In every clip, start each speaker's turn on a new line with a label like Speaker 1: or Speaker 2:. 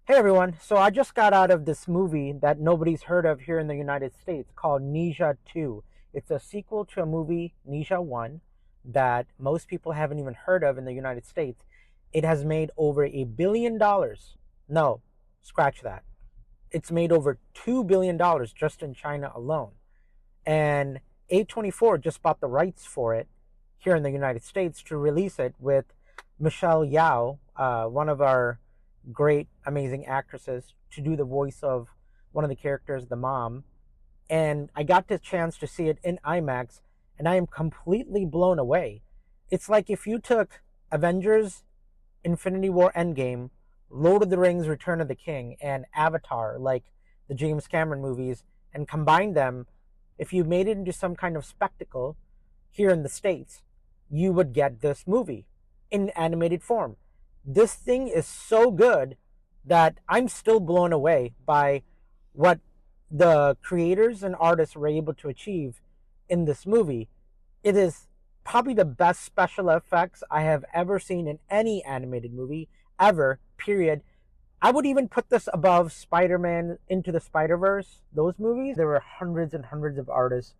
Speaker 1: Hey everyone, so I just got out of this movie that nobody's heard of here in the United States called Ninja 2. It's a sequel to a movie, Ninja 1, that most people haven't even heard of in the United States. It has made over $1 billion. No, scratch that. It's made over $2 billion just in China alone. And A24 just bought the rights for it here in the United States to release it with Michelle Yao, one of our great, amazing actresses, to do the voice of one of the characters, the mom. And I got the chance to see it in IMAX, and I am completely blown away. It's like if you took Avengers, Infinity War Endgame, Lord of the Rings Return of the King, and Avatar, like the James Cameron movies, and combined them, if you made it into some kind of spectacle here in the States, you would get this movie in animated form. This thing is so good that I'm still blown away by what the creators and artists were able to achieve in this movie. It is probably the best special effects I have ever seen in any animated movie ever, period. I would even put this above Spider-Man Into the Spider-Verse, those movies. There were hundreds and hundreds of artists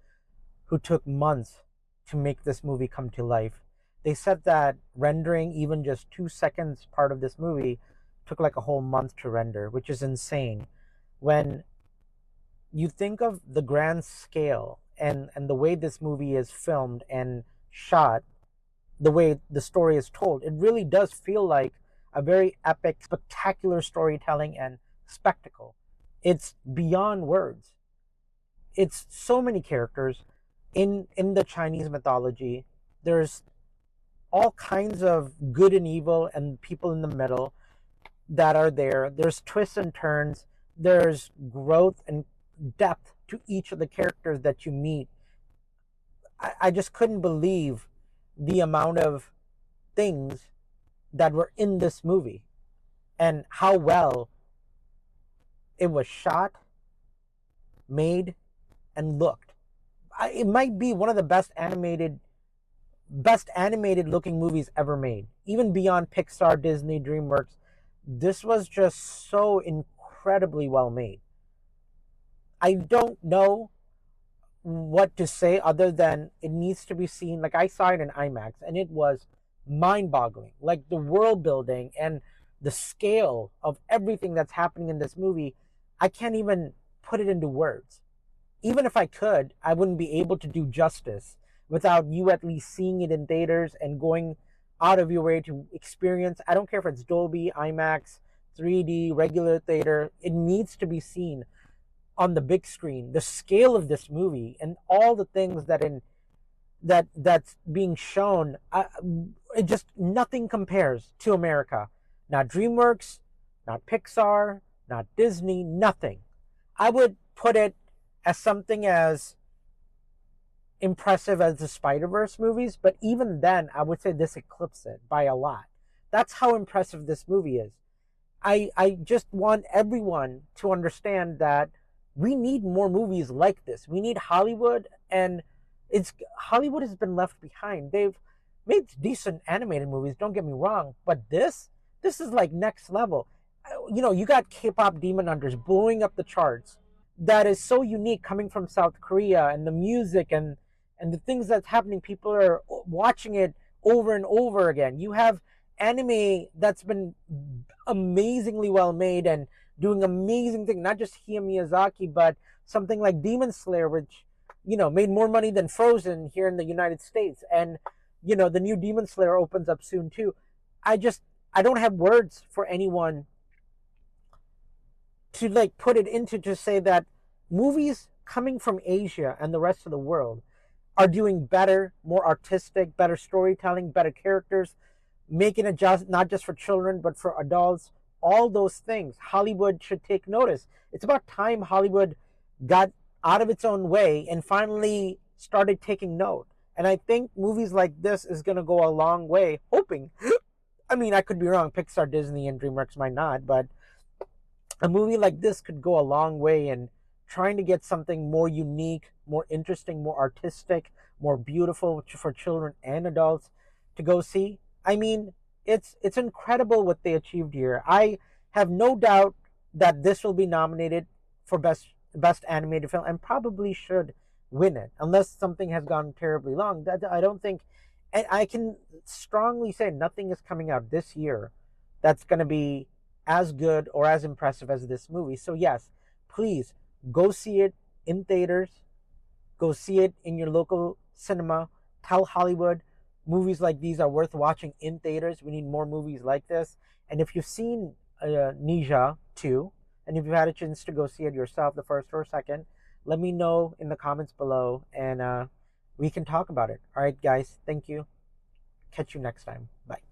Speaker 1: who took months to make this movie come to life. They said that rendering even just 2 seconds part of this movie took like a whole month to render, which is insane. When you think of the grand scale and the way this movie is filmed and shot, the way the story is told, it really does feel like a very epic, spectacular storytelling and spectacle. It's beyond words. It's so many characters in the Chinese mythology. There's all kinds of good and evil and people in the middle that are there. There's twists and turns. There's growth and depth to each of the characters that you meet. I just couldn't believe the amount of things that were in this movie and how well it was shot, made, and looked. It might be one of the best animated looking movies ever made, even beyond Pixar, Disney, DreamWorks. This was just so incredibly well made. I don't know what to say other than it needs to be seen. Like, I saw it in IMAX and it was mind boggling. Like, the world building and the scale of everything that's happening in this movie, I can't even put it into words. Even if I could, I wouldn't be able to do justice without you at least seeing it in theaters and going out of your way to experience. I don't care if it's Dolby, IMAX, 3D, regular theater. It needs to be seen on the big screen. The scale of this movie and all the things that's being shown, it just nothing compares to America. Not DreamWorks, not Pixar, not Disney, nothing. I would put it as something as impressive as the Spider-Verse movies, but even then, I would say this eclipses it by a lot. That's how impressive this movie is. I just want everyone to understand that we need more movies like this. We need Hollywood, and it's Hollywood has been left behind. They've made decent animated movies, don't get me wrong, but this is like next level. You got K-pop Demon Hunters blowing up the charts. That is so unique coming from South Korea, and the music and the things that's happening. People are watching it over and over again. You have anime that's been amazingly well made and doing amazing things, not just Hayao Miyazaki, but something like Demon Slayer, which made more money than Frozen here in the United States. And the new Demon Slayer opens up soon too. I don't have words for anyone to like put it into, to say that movies coming from Asia and the rest of the world are doing better, more artistic, better storytelling, better characters, making it just not just for children but for adults. All those things, Hollywood should take notice. It's about time Hollywood got out of its own way and finally started taking note. And I think movies like this is going to go a long way. Hoping, I mean, I could be wrong. Pixar, Disney, and DreamWorks might not, but a movie like this could go a long way in trying to get something more unique, more interesting, more artistic, more beautiful for children and adults to go see. I mean, it's incredible what they achieved here. I have no doubt that this will be nominated for best animated film and probably should win it, unless something has gone terribly wrong. That I don't think, and I can strongly say nothing is coming out this year that's going to be as good or as impressive as this movie. So yes, please go see it in theaters. Go see it in your local cinema. Tell Hollywood movies like these are worth watching in theaters. We need more movies like this. And if you've seen Nisha 2, and if you've had a chance to go see it yourself, the first or second, let me know in the comments below, and we can talk about it. All right, guys, thank you. Catch you next time. Bye.